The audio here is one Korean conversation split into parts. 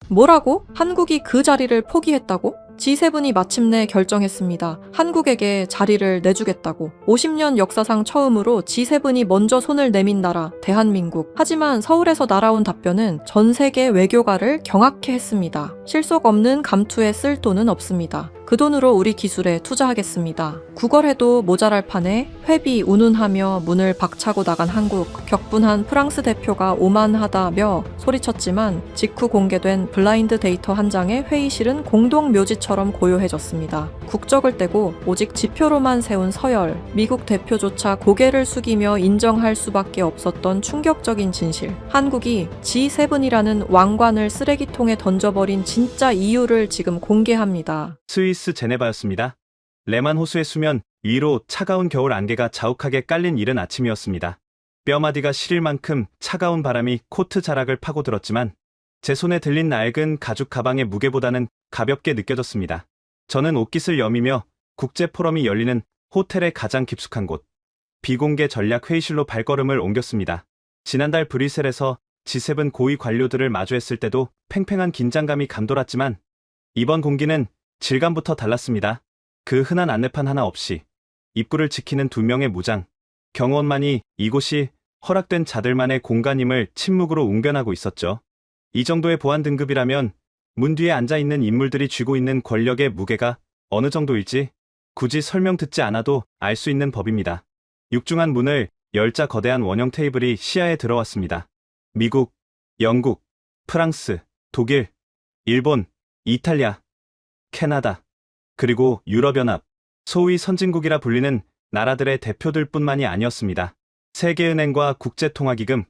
뭐라고? 한국이 그 자리를 포기했다고? G7이 마침내 결정했습니다. 한국에게 자리를 내주겠다고. 50년 역사상 처음으로 G7이 먼저 손을 내민 나라, 대한민국. 하지만 서울에서 날아온 답변은 전 세계 외교가를 경악해 했습니다. 실속 없는 감투에 쓸 돈은 없습니다. 그 돈으로 우리 기술에 투자하겠습니다. 구걸해도 모자랄 판에 회비 운운하며 문을 박차고 나간 한국. 격분한 프랑스 대표가 오만하다며 소리쳤지만 직후 공개된 블라인드 데이터 한 장의 회의실은 공동 묘지처럼 고요해졌습니다. 국적을 떼고 오직 지표로만 세운 서열, 미국 대표조차 고개를 숙이며 인정할 수밖에 없었던 충격적인 진실. 한국이 G7이라는 왕관을 쓰레기통에 던져버린 진짜 이유를 지금 공개합니다. 스위스 제네바였습니다. 레만 호수의 수면 위로 차가운 겨울 안개가 자욱하게 깔린 이른 아침이었습니다. 뼈마디가 시릴 만큼 차가운 바람이 코트 자락을 파고들었지만 제 손에 들린 낡은 가죽 가방의 무게보다는 가볍게 느껴졌습니다. 저는 옷깃을 여미며 국제 포럼이 열리는 호텔의 가장 깊숙한 곳, 비공개 전략 회의실로 발걸음을 옮겼습니다. 지난달 브뤼셀에서 G7 고위 관료들을 마주했을 때도 팽팽한 긴장감이 감돌았지만 이번 공기는 질감부터 달랐습니다. 그 흔한 안내판 하나 없이 입구를 지키는 2명의 무장 경호원만이 이곳이 허락된 자들만의 공간임을 침묵으로 웅변하고 있었죠. 이 정도의 보안 등급이라면 문 뒤에 앉아있는 인물들이 쥐고 있는 권력의 무게가 어느 정도일지 굳이 설명 듣지 않아도 알 수 있는 법입니다. 육중한 문을 열자 거대한 원형 테이블이 시야에 들어왔습니다. 미국, 영국, 프랑스, 독일, 일본, 이탈리아, 캐나다, 그리고 유럽연합, 소위 선진국이라 불리는 나라들의 대표들뿐만이 아니었습니다. 세계은행과 국제통화기금,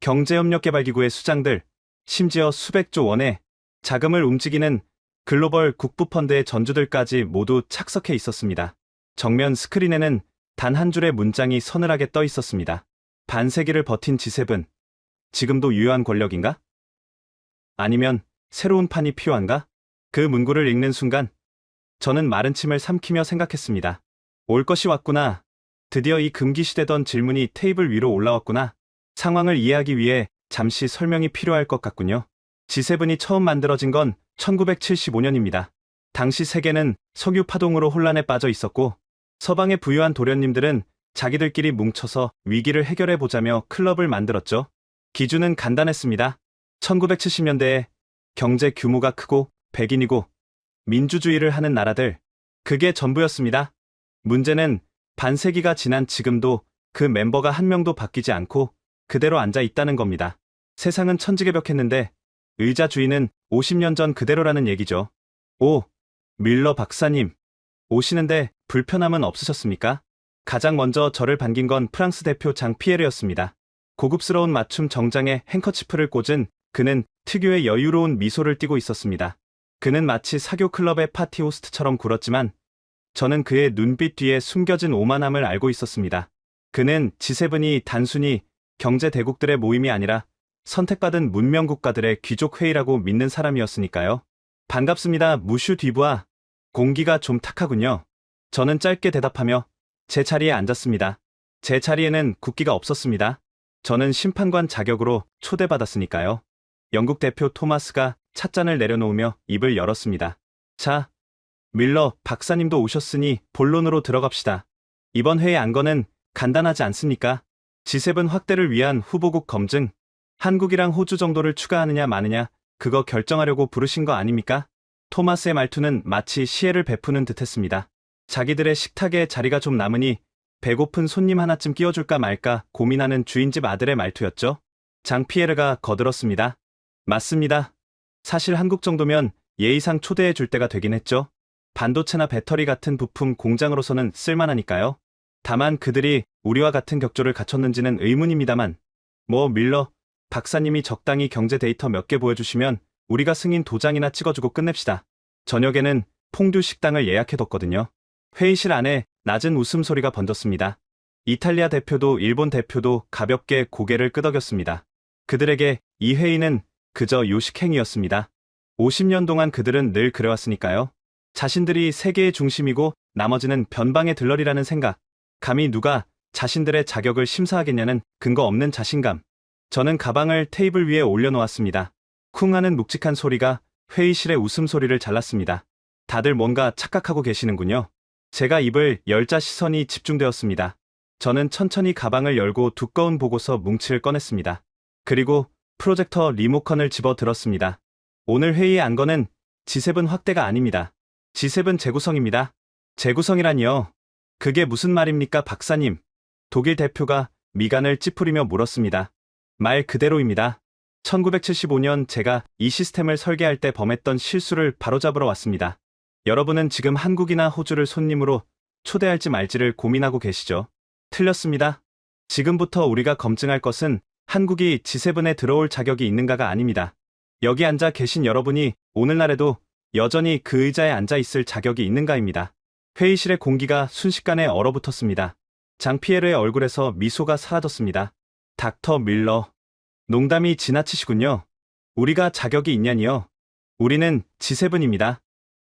경제협력개발기구의 수장들, 심지어 수백조 원의 자금을 움직이는 글로벌 국부펀드의 전주들까지 모두 착석해 있었습니다. 정면 스크린에는 단 한 줄의 문장이 서늘하게 떠 있었습니다. 반세기를 버틴 G7, 지금도 유효한 권력인가? 아니면 새로운 판이 필요한가? 그 문구를 읽는 순간 저는 마른 침을 삼키며 생각했습니다. 올 것이 왔구나. 드디어 이 금기시되던 질문이 테이블 위로 올라왔구나. 상황을 이해하기 위해 잠시 설명이 필요할 것 같군요. G7이 처음 만들어진 건 1975년입니다. 당시 세계는 석유 파동으로 혼란에 빠져 있었고 서방의 부유한 도련님들은 자기들끼리 뭉쳐서 위기를 해결해보자며 클럽을 만들었죠. 기준은 간단했습니다. 1970년대에 경제 규모가 크고 백인이고 민주주의를 하는 나라들, 그게 전부였습니다. 문제는 반세기가 지난 지금도 그 멤버가 한 명도 바뀌지 않고 그대로 앉아 있다는 겁니다. 세상은 천지개벽했는데 의자 주인은 50년 전 그대로라는 얘기죠. 오, 밀러 박사님, 오시는데 불편함은 없으셨습니까? 가장 먼저 저를 반긴 건 프랑스 대표 장 피에르였습니다. 고급스러운 맞춤 정장에 행커치프를 꽂은 그는 특유의 여유로운 미소를 띠고 있었습니다. 그는 마치 사교 클럽의 파티 호스트처럼 굴었지만 저는 그의 눈빛 뒤에 숨겨진 오만함을 알고 있었습니다. 그는 G7이 단순히 경제 대국들의 모임이 아니라 선택받은 문명 국가들의 귀족 회의라고 믿는 사람이었으니까요. 반갑습니다, 무슈 뒤부아. 공기가 좀 탁하군요. 저는 짧게 대답하며 제 자리에 앉았습니다. 제 자리에는 국기가 없었습니다. 저는 심판관 자격으로 초대받았으니까요. 영국 대표 토마스가 찻잔을 내려놓으며 입을 열었습니다. 자, 밀러 박사님도 오셨으니 본론으로 들어갑시다. 이번 회의 안건은 간단하지 않습니까? G7 확대를 위한 후보국 검증, 한국이랑 호주 정도를 추가하느냐 마느냐 그거 결정하려고 부르신 거 아닙니까? 토마스의 말투는 마치 시혜를 베푸는 듯했습니다. 자기들의 식탁에 자리가 좀 남으니 배고픈 손님 하나쯤 끼워줄까 말까 고민하는 주인집 아들의 말투였죠. 장 피에르가 거들었습니다. 맞습니다. 사실 한국 정도면 예의상 초대해 줄 때가 되긴 했죠. 반도체나 배터리 같은 부품 공장으로서는 쓸만하니까요. 다만 그들이 우리와 같은 격조를 갖췄는지는 의문입니다만, 밀러 박사님이 적당히 경제 데이터 몇 개 보여주시면 우리가 승인 도장이나 찍어주고 끝냅시다. 저녁에는 퐁듀 식당을 예약해뒀거든요. 회의실 안에 낮은 웃음소리가 번졌습니다. 이탈리아 대표도 일본 대표도 가볍게 고개를 끄덕였습니다. 그들에게 이 회의는 그저 요식행위였습니다. 50년 동안 그들은 늘 그래왔으니까요. 자신들이 세계의 중심이고 나머지는 변방의 들러리라는 생각, 감히 누가 자신들의 자격을 심사하겠냐는 근거 없는 자신감. 저는 가방을 테이블 위에 올려놓았습니다. 쿵 하는 묵직한 소리가 회의실의 웃음소리를 잘랐습니다. 다들 뭔가 착각하고 계시는군요. 제가 입을 열자 시선이 집중되었습니다. 저는 천천히 가방을 열고 두꺼운 보고서 뭉치를 꺼냈습니다. 그리고 프로젝터 리모컨을 집어 들었습니다. 오늘 회의의 안건은 G7 확대가 아닙니다. G7 재구성입니다. 재구성이라니요? 그게 무슨 말입니까, 박사님? 독일 대표가 미간을 찌푸리며 물었습니다. 말 그대로입니다. 1975년 제가 이 시스템을 설계할 때 범했던 실수를 바로잡으러 왔습니다. 여러분은 지금 한국이나 호주를 손님으로 초대할지 말지를 고민하고 계시죠? 틀렸습니다. 지금부터 우리가 검증할 것은 한국이 G7에 들어올 자격이 있는가가 아닙니다. 여기 앉아 계신 여러분이 오늘날에도 여전히 그 의자에 앉아 있을 자격이 있는가입니다. 회의실의 공기가 순식간에 얼어붙었습니다. 장피에르의 얼굴에서 미소가 사라졌습니다. 닥터 밀러, 농담이 지나치시군요. 우리가 자격이 있냐니요? 우리는 G7입니다.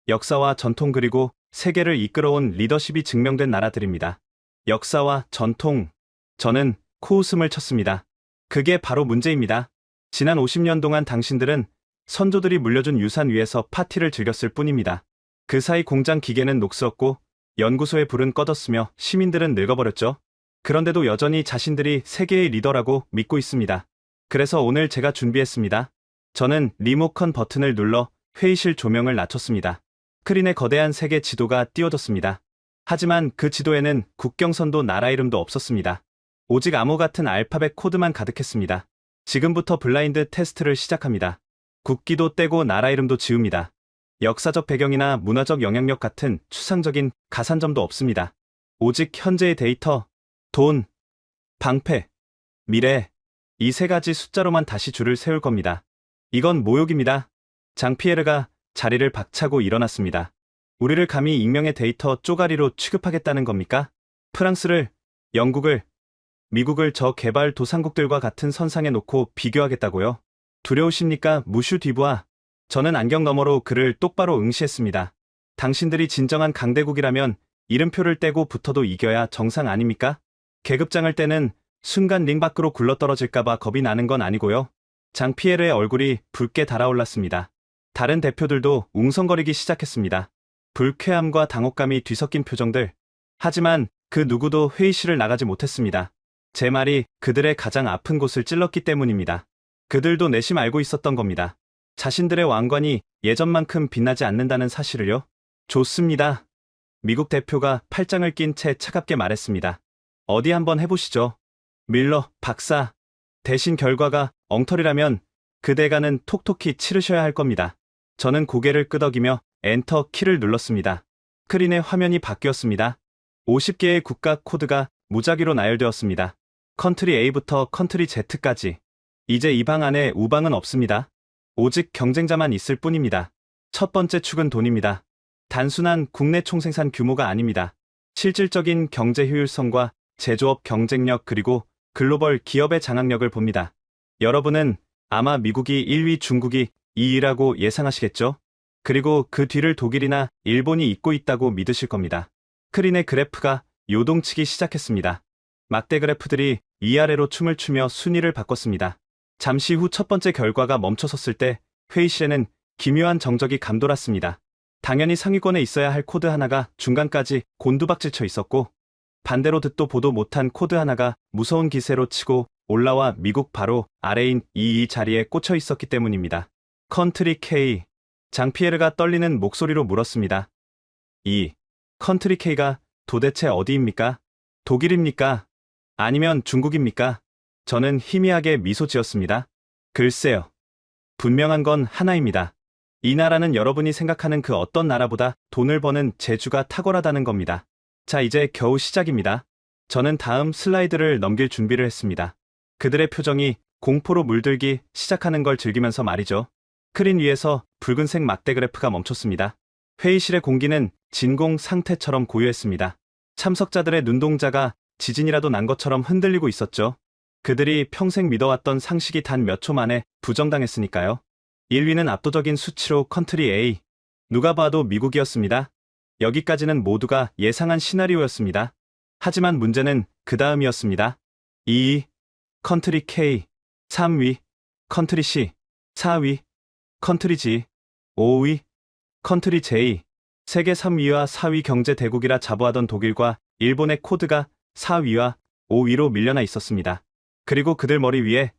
역사와 전통 그리고 세계를 이끌어온 리더십이 증명된 나라들입니다. 역사와 전통. 저는 코웃음을 쳤습니다. 그게 바로 문제입니다. 지난 50년 동안 당신들은 선조들이 물려준 유산 위에서 파티를 즐겼을 뿐입니다. 그 사이 공장 기계는 녹슬었고 연구소의 불은 꺼졌으며 시민들은 늙어버렸죠. 그런데도 여전히 자신들이 세계의 리더라고 믿고 있습니다. 그래서 오늘 제가 준비했습니다. 저는 리모컨 버튼을 눌러 회의실 조명을 낮췄습니다. 스크린에 거대한 세계 지도가 띄워졌습니다. 하지만 그 지도에는 국경선도 나라 이름도 없었습니다. 오직 암호 같은 알파벳 코드만 가득했습니다. 지금부터 블라인드 테스트를 시작합니다. 국기도 떼고 나라 이름도 지웁니다. 역사적 배경이나 문화적 영향력 같은 추상적인 가산점도 없습니다. 오직 현재의 데이터, 돈, 방패, 미래, 이 세 가지 숫자로만 다시 줄을 세울 겁니다. 이건 모욕입니다. 장피에르가 자리를 박차고 일어났습니다. 우리를 감히 익명의 데이터 쪼가리로 취급하겠다는 겁니까? 프랑스를, 영국을, 미국을 저개발 도상국들과 같은 선상에 놓고 비교하겠다고요? 두려우십니까, 무슈 디부아? 저는 안경 너머로 그를 똑바로 응시했습니다. 당신들이 진정한 강대국이라면 이름표를 떼고 붙어도 이겨야 정상 아닙니까? 계급장을 떼는 순간 링 밖으로 굴러떨어질까봐 겁이 나는 건 아니고요. 장피에르의 얼굴이 붉게 달아올랐습니다. 다른 대표들도 웅성거리기 시작했습니다. 불쾌함과 당혹감이 뒤섞인 표정들. 하지만 그 누구도 회의실을 나가지 못했습니다. 제 말이 그들의 가장 아픈 곳을 찔렀기 때문입니다. 그들도 내심 알고 있었던 겁니다. 자신들의 왕관이 예전만큼 빛나지 않는다는 사실을요. 좋습니다. 미국 대표가 팔짱을 낀 채 차갑게 말했습니다. 어디 한번 해보시죠. 밀러 박사. 대신 결과가 엉터리라면 그 대가는 톡톡히 치르셔야 할 겁니다. 저는 고개를 끄덕이며 엔터 키를 눌렀습니다. 스크린의 화면이 바뀌었습니다. 50개의 국가 코드가 무작위로 나열되었습니다. 컨트리 A부터 컨트리 Z까지. 이제 이 방 안에 우방은 없습니다. 오직 경쟁자만 있을 뿐입니다. 첫 번째 축은 돈입니다. 단순한 국내 총생산 규모가 아닙니다. 실질적인 경제 효율성과 제조업 경쟁력 그리고 글로벌 기업의 장악력을 봅니다. 여러분은 아마 미국이 1위, 중국이 2위라고 예상하시겠죠? 그리고 그 뒤를 독일이나 일본이 잇고 있다고 믿으실 겁니다. 스크린의 그래프가 요동치기 시작했습니다. 막대 그래프들이 위아래로 춤을 추며 순위를 바꿨습니다. 잠시 후 첫 번째 결과가 멈춰섰을 때 회의실에는 기묘한 정적이 감돌았습니다. 당연히 상위권에 있어야 할 코드 하나가 중간까지 곤두박질쳐 있었고 반대로 듣도 보도 못한 코드 하나가 무서운 기세로 치고 올라와 미국 바로 아래인 이 자리에 꽂혀 있었기 때문입니다. 컨트리 K. 장피에르가 떨리는 목소리로 물었습니다. 이 컨트리 K가 도대체 어디입니까? 독일입니까? 아니면 중국입니까? 저는 희미하게 미소 지었습니다. 글쎄요. 분명한 건 하나입니다. 이 나라는 여러분이 생각하는 그 어떤 나라보다 돈을 버는 재주가 탁월하다는 겁니다. 자, 이제 겨우 시작입니다. 저는 다음 슬라이드를 넘길 준비를 했습니다. 그들의 표정이 공포로 물들기 시작하는 걸 즐기면서 말이죠. 스크린 위에서 붉은색 막대 그래프가 멈췄습니다. 회의실의 공기는 진공 상태처럼 고요했습니다. 참석자들의 눈동자가 지진이라도 난 것처럼 흔들리고 있었죠. 그들이 평생 믿어왔던 상식이 단 몇 초 만에 부정당했으니까요. 1위는 압도적인 수치로 컨트리 A. 누가 봐도 미국이었습니다. 여기까지는 모두가 예상한 시나리오였습니다. 하지만 문제는 그 다음이었습니다. 2위, 컨트리 K. 3위, 컨트리 C. 4위, 컨트리 G, 5위, 컨트리 J. 세계 3위와 4위 경제 대국이라 자부하던 독일과 일본의 코드가 4위와 5위로 밀려나 있었습니다. 그리고 그들 머리 위에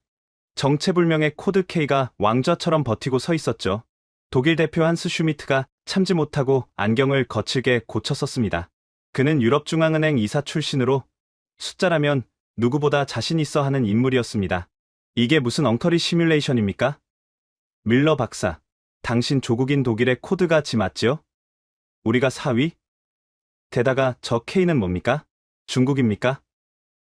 정체불명의 코드 K가 왕좌처럼 버티고 서 있었죠. 독일 대표 한스 슈미트가 참지 못하고 안경을 거칠게 고쳤었습니다. 그는 유럽중앙은행 이사 출신으로 숫자라면 누구보다 자신 있어 하는 인물이었습니다. 이게 무슨 엉터리 시뮬레이션입니까? 밀러 박사, 당신 조국인 독일의 코드가 G 맞지요? 우리가 4위? 게다가 저 K는 뭡니까? 중국입니까?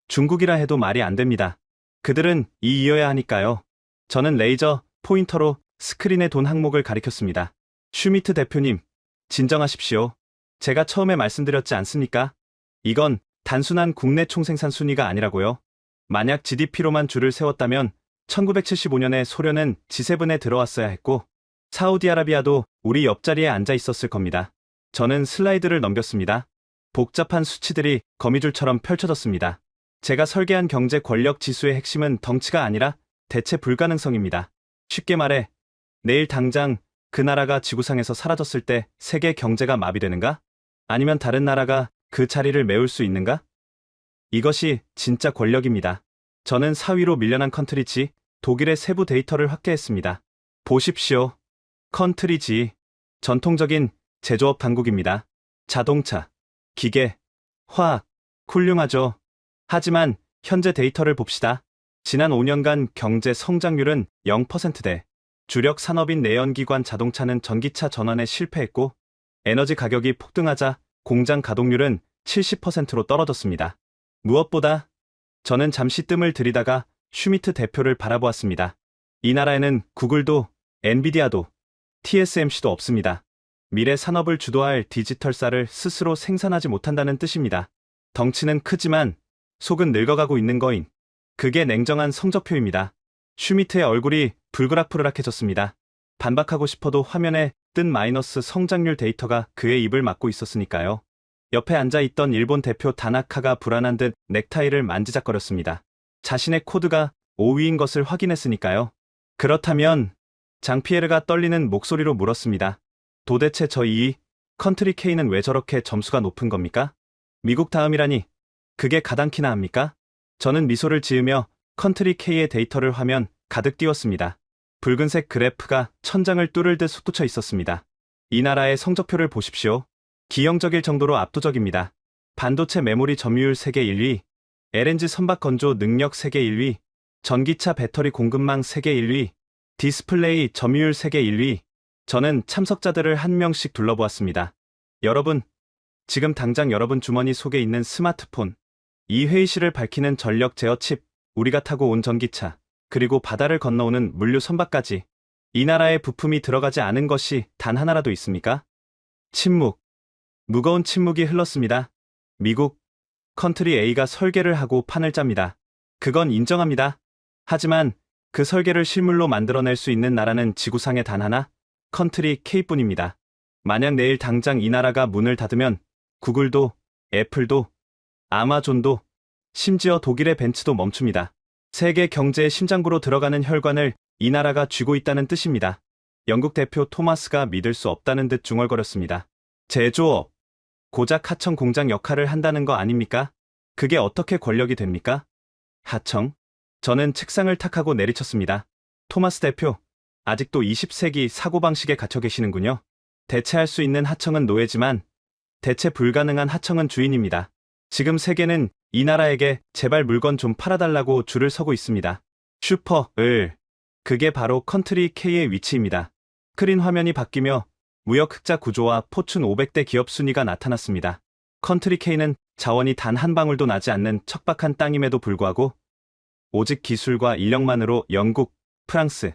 중국이라 해도 말이 안 됩니다. 그들은 이어야 하니까요. 저는 레이저 포인터로 스크린에 돈 항목을 가리켰습니다. 슈미트 대표님, 진정하십시오. 제가 처음에 말씀드렸지 않습니까? 이건 단순한 국내 총생산 순위가 아니라고요. 만약 GDP로만 줄을 세웠다면 1975년에 소련은 G7에 들어왔어야 했고 사우디아라비아도 우리 옆자리에 앉아 있었을 겁니다. 저는 슬라이드를 넘겼습니다. 복잡한 수치들이 거미줄처럼 펼쳐졌습니다. 제가 설계한 경제 권력 지수의 핵심은 덩치가 아니라 대체 불가능성입니다. 쉽게 말해, 내일 당장 그 나라가 지구상에서 사라졌을 때 세계 경제가 마비되는가? 아니면 다른 나라가 그 자리를 메울 수 있는가? 이것이 진짜 권력입니다. 저는 4위로 밀려난 컨트리 G, 독일의 세부 데이터를 확대했습니다. 보십시오. 컨트리 G, 전통적인 제조업 강국입니다. 자동차, 기계, 화학, 훌륭하죠. 하지만 현재 데이터를 봅시다. 지난 5년간 경제 성장률은 0%대, 주력 산업인 내연기관 자동차는 전기차 전환에 실패했고 에너지 가격이 폭등하자 공장 가동률은 70%로 떨어졌습니다. 무엇보다 저는 잠시 뜸을 들이다가 슈미트 대표를 바라보았습니다. 이 나라에는 구글도, 엔비디아도, TSMC도 없습니다. 미래 산업을 주도할 디지털사를 스스로 생산하지 못한다는 뜻입니다. 덩치는 크지만 속은 늙어가고 있는 거인. 그게 냉정한 성적표입니다. 슈미트의 얼굴이 불그락불락해졌습니다. 반박하고 싶어도 화면에 뜬 마이너스 성장률 데이터가 그의 입을 막고 있었으니까요. 옆에 앉아있던 일본 대표 다나카가 불안한 듯 넥타이를 만지작거렸습니다. 자신의 코드가 5위인 것을 확인했으니까요. 그렇다면 장피에르가 떨리는 목소리로 물었습니다. 도대체 저 2위, 컨트리 K는 왜 저렇게 점수가 높은 겁니까? 미국 다음이라니 그게 가당키나 합니까? 저는 미소를 지으며 컨트리 K의 데이터를 화면 가득 띄웠습니다. 붉은색 그래프가 천장을 뚫을 듯 솟구쳐 있었습니다. 이 나라의 성적표를 보십시오. 기형적일 정도로 압도적입니다. 반도체 메모리 점유율 세계 1위, LNG 선박 건조 능력 세계 1위, 전기차 배터리 공급망 세계 1위, 디스플레이 점유율 세계 1위. 저는 참석자들을 한 명씩 둘러보았습니다. 여러분, 지금 당장 여러분 주머니 속에 있는 스마트폰, 이 회의실을 밝히는 전력 제어 칩, 우리가 타고 온 전기차, 그리고 바다를 건너오는 물류 선박까지 이 나라에 부품이 들어가지 않은 것이 단 하나라도 있습니까? 침묵. 무거운 침묵이 흘렀습니다. 미국, 컨트리 A가 설계를 하고 판을 짭니다. 그건 인정합니다. 하지만 그 설계를 실물로 만들어낼 수 있는 나라는 지구상에 단 하나, 컨트리 K뿐입니다. 만약 내일 당장 이 나라가 문을 닫으면 구글도, 애플도, 아마존도, 심지어 독일의 벤츠도 멈춥니다. 세계 경제의 심장부로 들어가는 혈관을 이 나라가 쥐고 있다는 뜻입니다. 영국 대표 토마스가 믿을 수 없다는 듯 중얼거렸습니다. 제조업, 고작 하청 공장 역할을 한다는 거 아닙니까? 그게 어떻게 권력이 됩니까? 하청? 저는 책상을 탁하고 내리쳤습니다. 토마스 대표, 아직도 20세기 사고방식에 갇혀 계시는군요. 대체할 수 있는 하청은 노예지만 대체 불가능한 하청은 주인입니다. 지금 세계는 이 나라에게 제발 물건 좀 팔아달라고 줄을 서고 있습니다. 그게 바로 컨트리 K의 위치입니다. 스크린 화면이 바뀌며 무역 흑자 구조와 포춘 500대 기업 순위가 나타났습니다. 컨트리 K는 자원이 단 한 방울도 나지 않는 척박한 땅임에도 불구하고 오직 기술과 인력만으로 영국, 프랑스,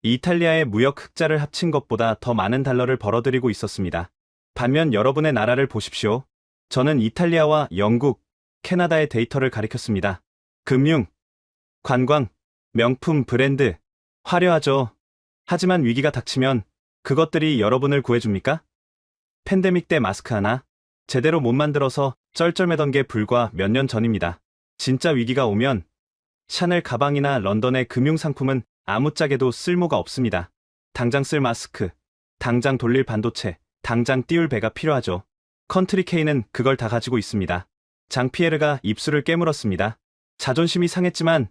이탈리아의 무역 흑자를 합친 것보다 더 많은 달러를 벌어들이고 있었습니다. 반면 여러분의 나라를 보십시오. 저는 이탈리아와 영국, 캐나다의 데이터를 가리켰습니다. 금융, 관광, 명품 브랜드, 화려하죠. 하지만 위기가 닥치면 그것들이 여러분을 구해줍니까? 팬데믹 때 마스크 하나 제대로 못 만들어서 쩔쩔매던 게 불과 몇 년 전입니다. 진짜 위기가 오면 샤넬 가방이나 런던의 금융상품은 아무짝에도 쓸모가 없습니다. 당장 쓸 마스크, 당장 돌릴 반도체, 당장 띄울 배가 필요하죠. 컨트리 K는 그걸 다 가지고 있습니다. 장피에르가 입술을 깨물었습니다. 자존심이 상했지만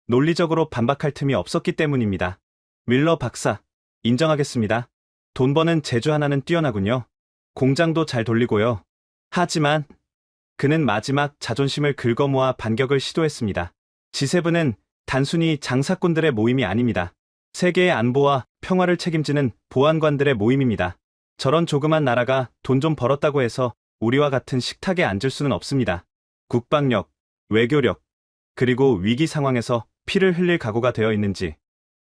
논리적으로 반박할 틈이 없었기 때문입니다. 밀러 박사, 인정하겠습니다. 돈 버는 재주 하나는 뛰어나군요. 공장도 잘 돌리고요. 하지만 그는 마지막 자존심을 긁어모아 반격을 시도했습니다. G7은 단순히 장사꾼들의 모임이 아닙니다. 세계의 안보와 평화를 책임지는 보안관들의 모임입니다. 저런 조그만 나라가 돈 좀 벌었다고 해서 우리와 같은 식탁에 앉을 수는 없습니다. 국방력, 외교력, 그리고 위기 상황에서 피를 흘릴 각오가 되어 있는지,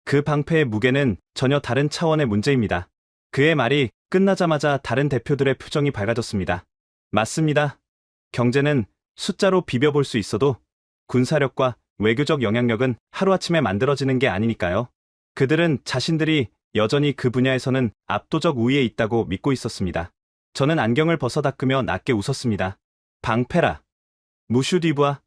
그 방패의 무게는 전혀 다른 차원의 문제입니다. 그의 말이 끝나자마자 다른 대표들의 표정이 밝아졌습니다. 맞습니다. 경제는 숫자로 비벼볼 수 있어도 군사력과 외교적 영향력은 하루아침에 만들어지는 게 아니니까요. 그들은 자신들이 여전히 그 분야에서는 압도적 우위에 있다고 믿고 있었습니다. 저는 안경을 벗어 닦으며 낮게 웃었습니다. 방패라. 무슈디부아.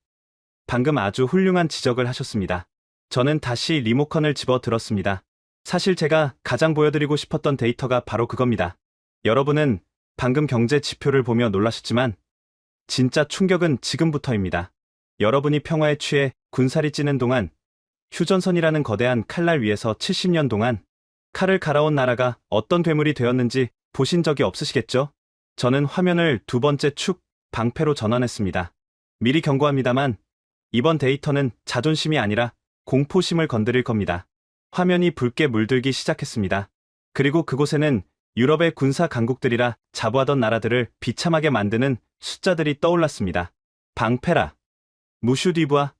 방금 아주 훌륭한 지적을 하셨습니다. 저는 다시 리모컨을 집어 들었습니다. 사실 제가 가장 보여드리고 싶었던 데이터가 바로 그겁니다. 여러분은 방금 경제 지표를 보며 놀라셨지만 진짜 충격은 지금부터입니다. 여러분이 평화에 취해 군살이 찌는 동안 휴전선이라는 거대한 칼날 위에서 70년 동안 칼을 갈아온 나라가 어떤 괴물이 되었는지 보신 적이 없으시겠죠? 저는 화면을 두 번째 축 방패로 전환했습니다. 미리 경고합니다만 이번 데이터는 자존심이 아니라 공포심을 건드릴 겁니다. 화면이 붉게 물들기 시작했습니다. 그리고 그곳에는 유럽의 군사 강국들이라 자부하던 나라들을 비참하게 만드는 숫자들이 떠올랐습니다. 방패라. 무슈디부아.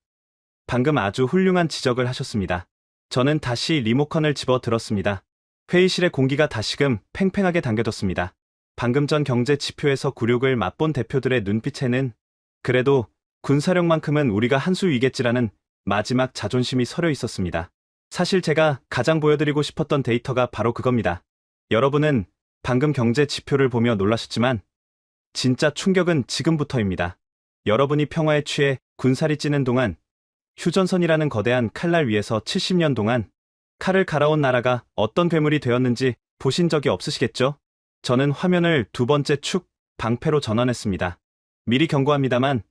방금 아주 훌륭한 지적을 하셨습니다. 저는 다시 리모컨을 집어 들었습니다. 회의실의 공기가 다시금 팽팽하게 당겨졌습니다. 방금 전 경제 지표에서 굴욕을 맛본 대표들의 눈빛에는 그래도 군사력만큼은 우리가 한 수 위겠지라는 마지막 자존심이 서려 있었습니다. 사실 제가 가장 보여드리고 싶었던 데이터가 바로 그겁니다. 여러분은 방금 경제 지표를 보며 놀라셨지만 진짜 충격은 지금부터입니다. 여러분이 평화에 취해 군살이 찌는 동안 휴전선이라는 거대한 칼날 위에서 70년 동안 칼을 갈아온 나라가 어떤 괴물이 되었는지 보신 적이 없으시겠죠? 저는 화면을 두 번째 축 방패로 전환했습니다. 미리 경고합니다만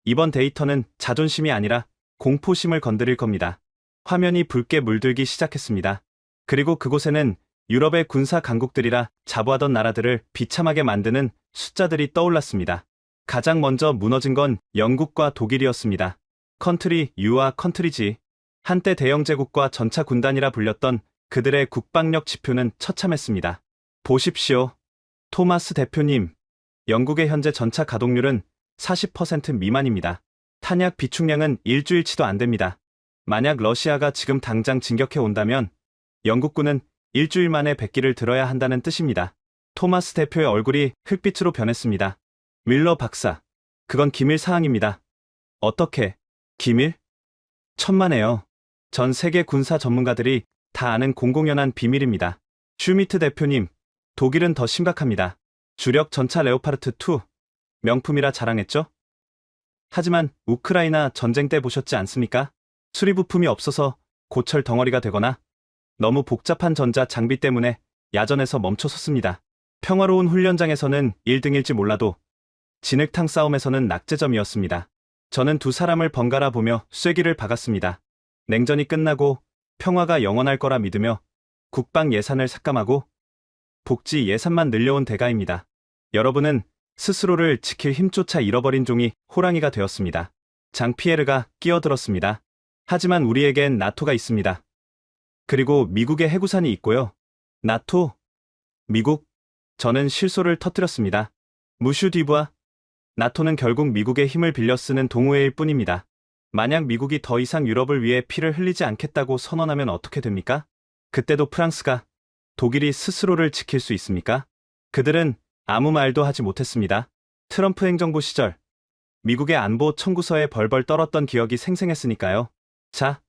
이번 데이터는 자존심이 아니라 공포심을 건드릴 겁니다. 화면이 붉게 물들기 시작했습니다. 그리고 그곳에는 유럽의 군사 강국들이라 자부하던 나라들을 비참하게 만드는 숫자들이 떠올랐습니다. 가장 먼저 무너진 건 영국과 독일이었습니다. 컨트리 U와 컨트리 G. 한때 대영 제국과 전차 군단이라 불렸던 그들의 국방력 지표는 처참했습니다. 보십시오. 토마스 대표님. 영국의 현재 전차 가동률은 40% 미만입니다. 탄약 비축량은 일주일치도 안 됩니다. 만약 러시아가 지금 당장 진격해 온다면 영국군은 일주일 만에 백기를 들어야 한다는 뜻입니다. 토마스 대표의 얼굴이 흑빛으로 변했습니다. 밀러 박사, 그건 기밀 사항입니다. 어떻게? 기밀? 천만에요. 전 세계 군사 전문가들이 다 아는 공공연한 비밀입니다. 슈미트 대표님, 독일은 더 심각합니다. 주력 전차 레오파르트 2, 명품이라 자랑했죠? 하지만 우크라이나 전쟁 때 보셨지 않습니까? 수리 부품이 없어서 고철 덩어리가 되거나 너무 복잡한 전자 장비 때문에 야전에서 멈춰섰습니다. 평화로운 훈련장에서는 1등일지 몰라도 진흙탕 싸움에서는 낙제점이었습니다. 저는 두 사람을 번갈아 보며 쐐기를 박았습니다. 냉전이 끝나고 평화가 영원할 거라 믿으며 국방 예산을 삭감하고 복지 예산만 늘려온 대가입니다. 여러분은 스스로를 지킬 힘조차 잃어버린 종이 호랑이가 되었습니다. 장피에르가 끼어들었습니다. 하지만 우리에겐 나토가 있습니다. 그리고 미국의 해구산이 있고요. 나토? 미국? 저는 실소를 터뜨렸습니다. 무슈디부아? 나토는 결국 미국의 힘을 빌려 쓰는 동호회일 뿐입니다. 만약 미국이 더 이상 유럽을 위해 피를 흘리지 않겠다고 선언하면 어떻게 됩니까? 그때도 프랑스가, 독일이 스스로를 지킬 수 있습니까? 그들은 아무 말도 하지 못했습니다. 트럼프 행정부 시절 미국의 안보 청구서에 벌벌 떨었던 기억이 생생했으니까요. 자,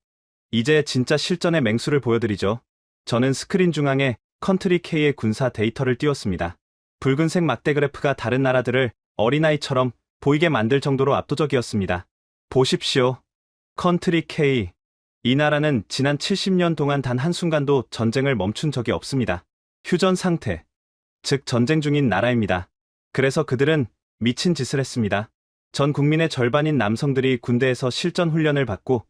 이제 진짜 실전의 맹수를 보여드리죠. 저는 스크린 중앙에 컨트리 K의 군사 데이터를 띄웠습니다. 붉은색 막대 그래프가 다른 나라들을 어린아이처럼 보이게 만들 정도로 압도적이었습니다. 보십시오. 컨트리 K. 이 나라는 지난 70년 동안 단 한순간도 전쟁을 멈춘 적이 없습니다. 휴전 상태, 즉 전쟁 중인 나라입니다. 그래서 그들은 미친 짓을 했습니다. 전 국민의 절반인 남성들이 군대에서 실전 훈련을 받고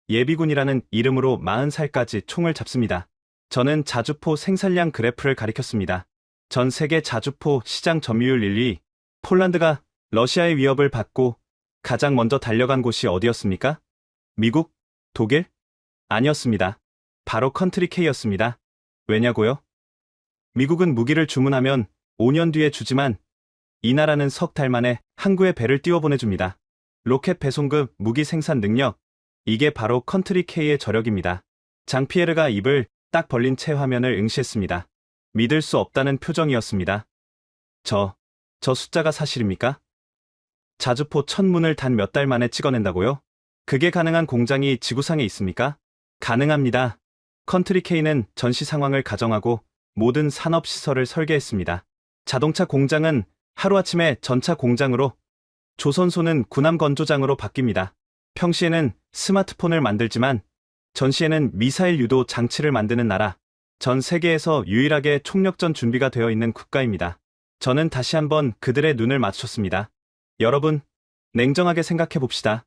예비군이라는 이름으로 40살까지 총을 잡습니다. 저는 자주포 생산량 그래프를 가리켰습니다. 전 세계 자주포 시장 점유율 1위, 폴란드가 러시아의 위협을 받고 가장 먼저 달려간 곳이 어디였습니까? 미국? 독일? 아니었습니다. 바로 컨트리 K였습니다. 왜냐고요? 미국은 무기를 주문하면 5년 뒤에 주지만 이 나라는 석 달 만에 항구에 배를 띄워보내줍니다. 로켓 배송급 무기 생산 능력, 이게 바로 컨트리 K의 저력입니다. 장피에르가 입을 딱 벌린 채 화면을 응시했습니다. 믿을 수 없다는 표정이었습니다. 저 숫자가 사실입니까? 자주포 천문을 단 몇 달 만에 찍어낸다고요? 그게 가능한 공장이 지구상에 있습니까? 가능합니다. 컨트리 K는 전시 상황을 가정하고 모든 산업시설을 설계했습니다. 자동차 공장은 하루아침에 전차 공장으로, 조선소는 군함 건조장으로 바뀝니다. 평시에는 스마트폰을 만들지만 전시에는 미사일 유도 장치를 만드는 나라, 전 세계에서 유일하게 총력전 준비가 되어 있는 국가입니다. 저는 다시 한번 그들의 눈을 맞췄습니다. 여러분, 냉정하게 생각해 봅시다.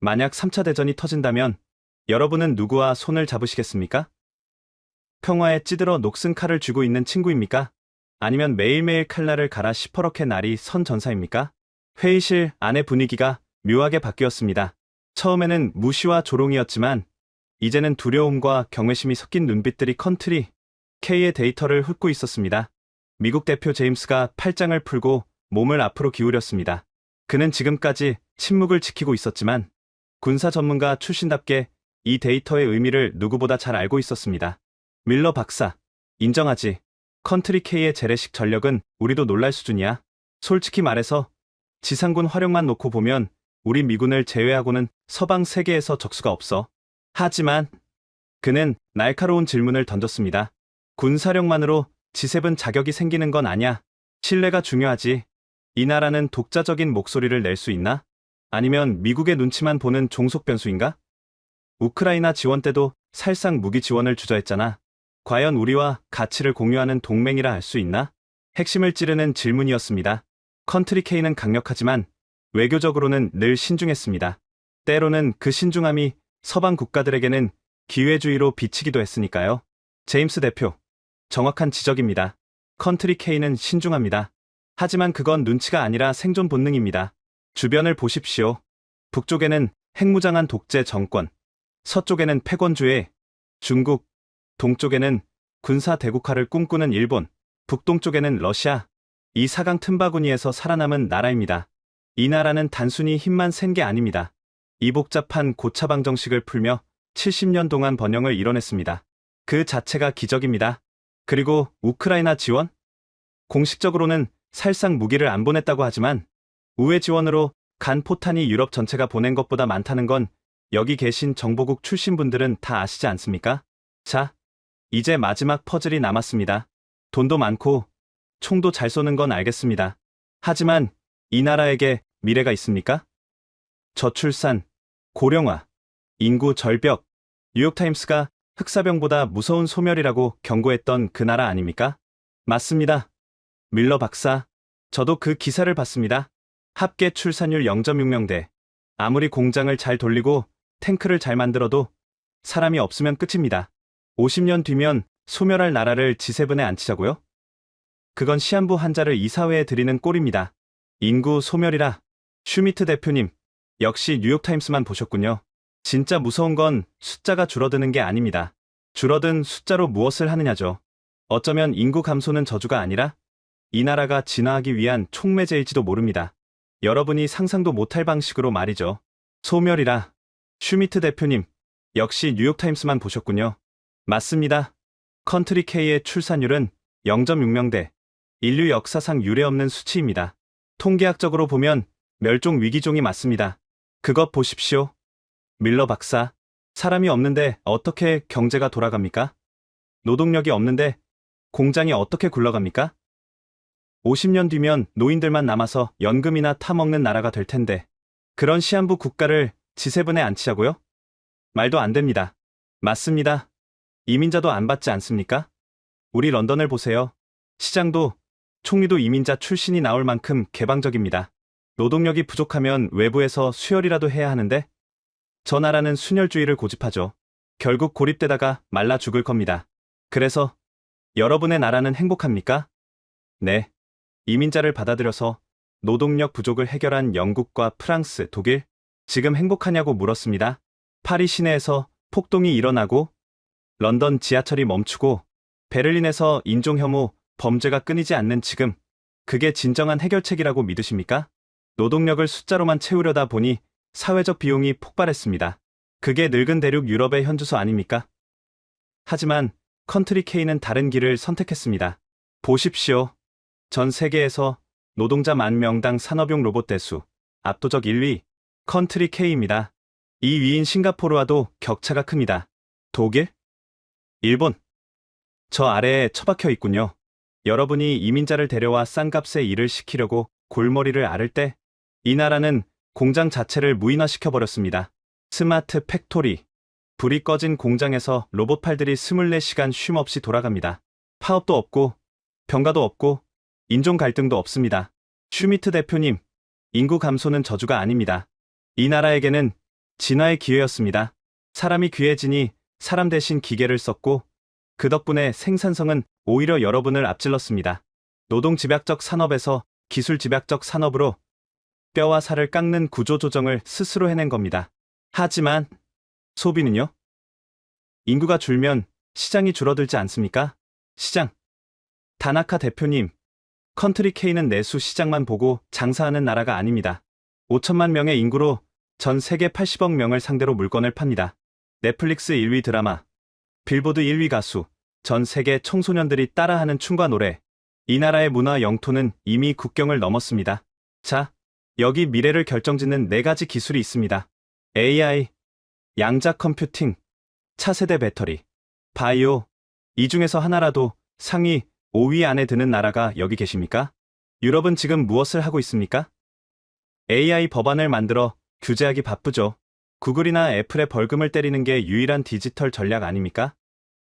만약 3차 대전이 터진다면 여러분은 누구와 손을 잡으시겠습니까? 평화에 찌들어 녹슨 칼을 쥐고 있는 친구입니까? 아니면 매일매일 칼날을 갈아 시퍼렇게 날이 선 전사입니까? 회의실 안의 분위기가 묘하게 바뀌었습니다. 처음에는 무시와 조롱이었지만 이제는 두려움과 경외심이 섞인 눈빛들이 컨트리 K의 데이터를 훑고 있었습니다. 미국 대표 제임스가 팔짱을 풀고 몸을 앞으로 기울였습니다. 그는 지금까지 침묵을 지키고 있었지만 군사 전문가 출신답게 이 데이터의 의미를 누구보다 잘 알고 있었습니다. 밀러 박사, 인정하지. 컨트리 K의 재래식 전력은 우리도 놀랄 수준이야. 솔직히 말해서 지상군 화력만 놓고 보면 우리 미군을 제외하고는 서방 세계에서 적수가 없어. 하지만 그는 날카로운 질문을 던졌습니다. 군사력만으로 G7 자격이 생기는 건 아냐. 신뢰가 중요하지. 이 나라는 독자적인 목소리를 낼 수 있나? 아니면 미국의 눈치만 보는 종속 변수인가? 우크라이나 지원 때도 살상 무기 지원을 주저했잖아. 과연 우리와 가치를 공유하는 동맹이라 할 수 있나? 핵심을 찌르는 질문이었습니다. 컨트리 K는 강력하지만 외교적으로는 늘 신중했습니다. 때로는 그 신중함이 서방 국가들에게는 기회주의로 비치기도 했으니까요. 제임스 대표, 정확한 지적입니다. 컨트리 K는 신중합니다. 하지만 그건 눈치가 아니라 생존 본능입니다. 주변을 보십시오. 북쪽에는 핵무장한 독재 정권, 서쪽에는 패권주의 중국, 동쪽에는 군사 대국화를 꿈꾸는 일본, 북동쪽에는 러시아, 이 사강 틈바구니에서 살아남은 나라입니다. 이 나라는 단순히 힘만 센 게 아닙니다. 이 복잡한 고차방 정식을 풀며 70년 동안 번영을 이뤄냈습니다. 그 자체가 기적입니다. 그리고 우크라이나 지원? 공식적으로는 살상 무기를 안 보냈다고 하지만 우회 지원으로 간 포탄이 유럽 전체가 보낸 것보다 많다는 건 여기 계신 정보국 출신 분들은 다 아시지 않습니까? 자, 이제 마지막 퍼즐이 남았습니다. 돈도 많고 총도 잘 쏘는 건 알겠습니다. 하지만 이 나라에게 미래가 있습니까? 저출산, 고령화, 인구 절벽, 뉴욕타임스가 흑사병보다 무서운 소멸이라고 경고했던 그 나라 아닙니까? 맞습니다. 밀러 박사, 저도 그 기사를 봤습니다. 합계 출산율 0.6명대. 아무리 공장을 잘 돌리고 탱크를 잘 만들어도 사람이 없으면 끝입니다. 50년 뒤면 소멸할 나라를 G7에 앉히자고요? 그건 시한부 한자를 이사회에 드리는 꼴입니다. 인구 소멸이라. 슈미트 대표님, 역시 뉴욕타임스만 보셨군요. 진짜 무서운 건 숫자가 줄어드는 게 아닙니다. 줄어든 숫자로 무엇을 하느냐죠. 어쩌면 인구 감소는 저주가 아니라 이 나라가 진화하기 위한 촉매제일지도 모릅니다. 여러분이 상상도 못할 방식으로 말이죠. 소멸이라. 슈미트 대표님, 역시 뉴욕타임스만 보셨군요. 맞습니다. 컨트리 K의 출산율은 0.6명대. 인류 역사상 유례없는 수치입니다. 통계학적으로 보면 멸종 위기종이 맞습니다. 그것 보십시오. 밀러 박사, 사람이 없는데 어떻게 경제가 돌아갑니까? 노동력이 없는데 공장이 어떻게 굴러갑니까? 50년 뒤면 노인들만 남아서 연금이나 타먹는 나라가 될 텐데 그런 시한부 국가를 G7에 앉히자고요? 말도 안 됩니다. 맞습니다. 이민자도 안 받지 않습니까? 우리 런던을 보세요. 시장도 총리도 이민자 출신이 나올 만큼 개방적입니다. 노동력이 부족하면 외부에서 수혈이라도 해야 하는데 저 나라는 순혈주의를 고집하죠. 결국 고립되다가 말라 죽을 겁니다. 그래서 여러분의 나라는 행복합니까? 네. 이민자를 받아들여서 노동력 부족을 해결한 영국과 프랑스, 독일, 지금 행복하냐고 물었습니다. 파리 시내에서 폭동이 일어나고 런던 지하철이 멈추고 베를린에서 인종혐오, 범죄가 끊이지 않는 지금, 그게 진정한 해결책이라고 믿으십니까? 노동력을 숫자로만 채우려다 보니 사회적 비용이 폭발했습니다. 그게 늙은 대륙 유럽의 현주소 아닙니까? 하지만 컨트리 K는 다른 길을 선택했습니다. 보십시오. 전 세계에서 노동자 10,000명당 산업용 로봇 대수, 압도적 1위, 컨트리 K입니다. 2위인 싱가포르와도 격차가 큽니다. 독일? 일본? 저 아래에 처박혀 있군요. 여러분이 이민자를 데려와 싼 값에 일을 시키려고 골머리를 앓을 때 이 나라는 공장 자체를 무인화시켜버렸습니다. 스마트 팩토리. 불이 꺼진 공장에서 로봇 팔들이 24시간 쉼 없이 돌아갑니다. 파업도 없고 병가도 없고 인종 갈등도 없습니다. 슈미트 대표님, 인구 감소는 저주가 아닙니다. 이 나라에게는 진화의 기회였습니다. 사람이 귀해지니 사람 대신 기계를 썼고 그 덕분에 생산성은 오히려 여러분을 앞질렀습니다. 노동 집약적 산업에서 기술 집약적 산업으로 뼈와 살을 깎는 구조 조정을 스스로 해낸 겁니다. 하지만 소비는요? 인구가 줄면 시장이 줄어들지 않습니까? 시장. 다나카 대표님, 컨트리 K는 내수 시장만 보고 장사하는 나라가 아닙니다. 5천만 명의 인구로 전 세계 80억 명을 상대로 물건을 팝니다. 넷플릭스 1위 드라마, 빌보드 1위 가수, 전 세계 청소년들이 따라하는 춤과 노래. 이 나라의 문화 영토는 이미 국경을 넘었습니다. 자, 여기 미래를 결정짓는 4가지 기술이 있습니다. AI, 양자 컴퓨팅, 차세대 배터리, 바이오. 이 중에서 하나라도 상위 5위 안에 드는 나라가 여기 계십니까? 유럽은 지금 무엇을 하고 있습니까? AI 법안을 만들어 규제하기 바쁘죠. 구글이나 애플의 벌금을 때리는 게 유일한 디지털 전략 아닙니까?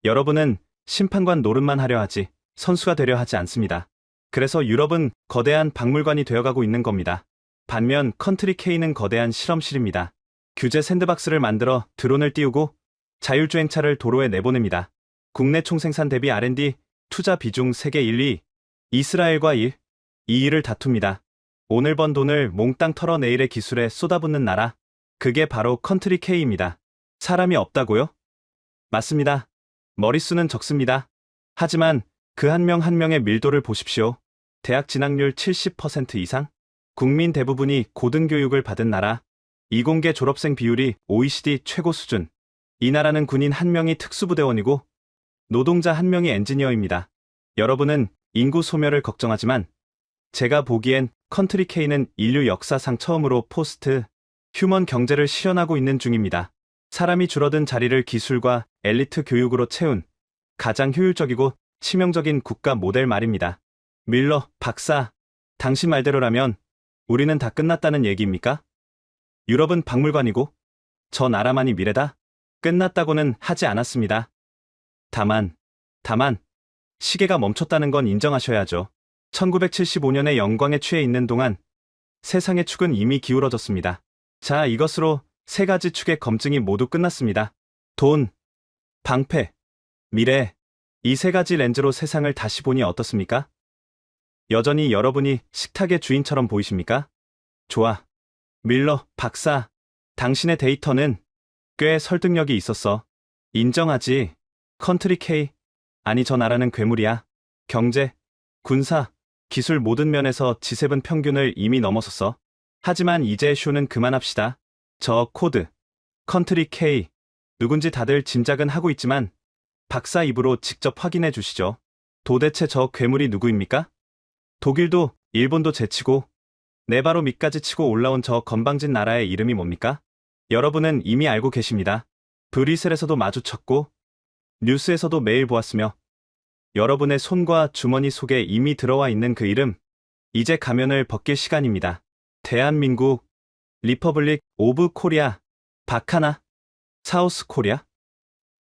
여러분은 심판관 노릇만 하려 하지 선수가 되려 하지 않습니다. 그래서 유럽은 거대한 박물관이 되어가고 있는 겁니다. 반면 컨트리 K는 거대한 실험실입니다. 규제 샌드박스를 만들어 드론을 띄우고 자율주행차를 도로에 내보냅니다. 국내 총생산 대비 R&D 투자 비중 세계 1, 2, 이스라엘과 1, 2위를 다툽니다. 오늘 번 돈을 몽땅 털어 내일의 기술에 쏟아붓는 나라, 그게 바로 컨트리 K입니다. 사람이 없다고요? 맞습니다. 머릿수는 적습니다. 하지만 그 한 명 한 명의 밀도를 보십시오. 대학 진학률 70% 이상? 국민 대부분이 고등교육을 받은 나라, 이공계 졸업생 비율이 OECD 최고 수준. 이 나라는 군인 1명이 특수부대원이고 노동자 1명이 엔지니어입니다. 여러분은 인구 소멸을 걱정하지만 제가 보기엔 컨트리 K는 인류 역사상 처음으로 포스트 휴먼 경제를 실현하고 있는 중입니다. 사람이 줄어든 자리를 기술과 엘리트 교육으로 채운 가장 효율적이고 치명적인 국가 모델 말입니다. 밀러 박사, 당신 말대로라면 우리는 다 끝났다는 얘기입니까? 유럽은 박물관이고 저 나라만이 미래다? 끝났다고는 하지 않았습니다. 다만 시계가 멈췄다는 건 인정하셔야죠. 1975년의 영광에 취해 있는 동안 세상의 축은 이미 기울어졌습니다. 자, 이것으로 3가지 축의 검증이 모두 끝났습니다. 돈, 방패, 미래. 이 3가지 렌즈로 세상을 다시 보니 어떻습니까? 여전히 여러분이 식탁의 주인처럼 보이십니까? 좋아. 밀러 박사, 당신의 데이터는 꽤 설득력이 있었어. 인정하지. 컨트리 K. 아니, 저 나라는 괴물이야. 경제, 군사, 기술 모든 면에서 G7 평균을 이미 넘어섰어. 하지만 이제 쇼는 그만합시다. 저 코드, 컨트리 K. 누군지 다들 짐작은 하고 있지만 박사 입으로 직접 확인해 주시죠. 도대체 저 괴물이 누구입니까? 독일도 일본도 제치고 네바로 밑까지 치고 올라온 저 건방진 나라의 이름이 뭡니까? 여러분은 이미 알고 계십니다. 브뤼셀에서도 마주쳤고 뉴스에서도 매일 보았으며 여러분의 손과 주머니 속에 이미 들어와 있는 그 이름, 이제 가면을 벗길 시간입니다. 대한민국, 리퍼블릭 오브 코리아, 박하나. 사우스 코리아?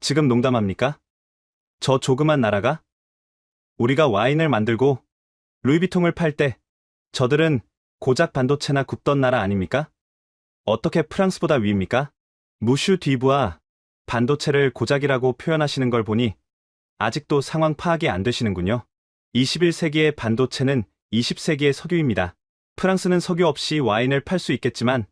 지금 농담합니까? 저 조그만 나라가? 우리가 와인을 만들고 루이비통을 팔 때 저들은 고작 반도체나 굽던 나라 아닙니까? 어떻게 프랑스보다 위입니까? 무슈 뒤부아 반도체를 고작이라고 표현하시는 걸 보니 아직도 상황 파악이 안 되시는군요. 21세기의 반도체는 20세기의 석유입니다. 프랑스는 석유 없이 와인을 팔 수 있겠지만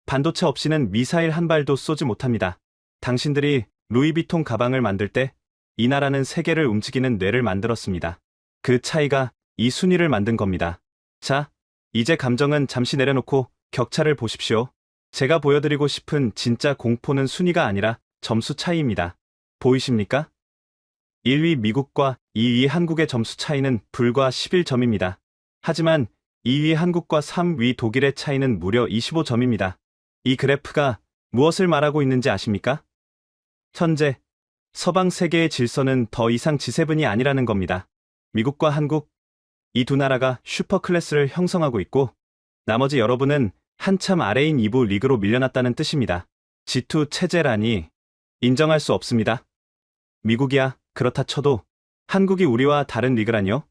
반도체 없이는 미사일 한 발도 쏘지 못합니다. 당신들이 루이비통 가방을 만들 때 이 나라는 세계를 움직이는 뇌를 만들었습니다. 그 차이가 이 순위를 만든 겁니다. 자, 이제 감정은 잠시 내려놓고 격차를 보십시오. 제가 보여드리고 싶은 진짜 공포는 순위가 아니라 점수 차이입니다. 보이십니까? 1위 미국과 2위 한국의 점수 차이는 불과 11점입니다. 하지만 2위 한국과 3위 독일의 차이는 무려 25점입니다. 이 그래프가 무엇을 말하고 있는지 아십니까? 현재 서방 세계의 질서는 더 이상 G7이 아니라는 겁니다. 미국과 한국, 이 두 나라가 슈퍼클래스를 형성하고 있고 나머지 여러분은 한참 아래인 2부 리그로 밀려났다는 뜻입니다. G2 체제라니 인정할 수 없습니다. 미국이야 그렇다 쳐도 한국이 우리와 다른 리그라뇨?